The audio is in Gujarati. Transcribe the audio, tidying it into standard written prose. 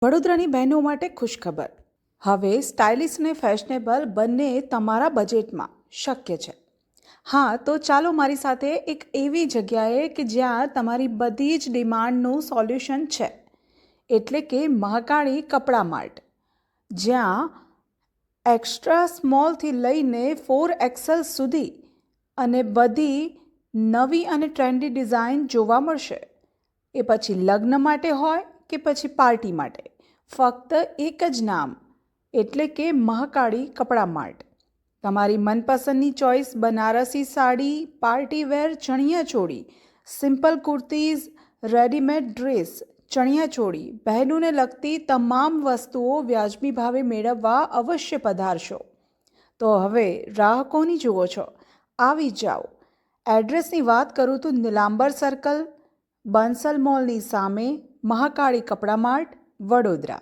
વડોદરાની બહેનો માટે ખુશખબર. હવે સ્ટાઇલિશ અને ફેશનેબલ બંને તમારા બજેટમાં શક્ય છે. હા, તો ચાલો મારી સાથે એક એવી જગ્યાએ કે જ્યાં તમારી બધી જ ડિમાન્ડનું સોલ્યુશન છે, એટલે કે મહાકાળી કપડા માર્ટ, જ્યાં એક્સ્ટ્રા સ્મોલથી લઈને 4XL સુધી અને બધી નવી અને ટ્રેન્ડી ડિઝાઇન જોવા મળશે. એ પછી લગ્ન માટે હોય કે પછી પાર્ટી માટે, ફક્ત એક જ નામ, એટલે કે મહાકાળી કપડા માર્ટ. તમારી મનપસંદની ચોઈસ બનારસી સાડી, પાર્ટીવેર ચણિયાચોળી, સિમ્પલ કુર્તીઝ, રેડીમેડ ડ્રેસ, ચણિયાચોળી, બહેનોને લગતી તમામ વસ્તુઓ વ્યાજબી ભાવે મેળવવા અવશ્ય પધારશો. તો હવે રાહ કોની જુઓ છો? આવી જાઓ. એડ્રેસની વાત કરું તો નીલાંબર સર્કલ, બંસલ મોલની સામે, મહાકાળી કપડા માર્ટ, વડોદરા.